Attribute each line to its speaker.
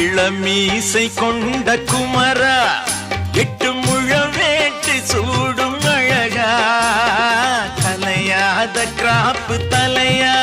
Speaker 1: இளமீசை கொண்ட குமரா, 8 முழம் வேட்டு சூடும் அழகா, கலையாத கிராப்பு தலையா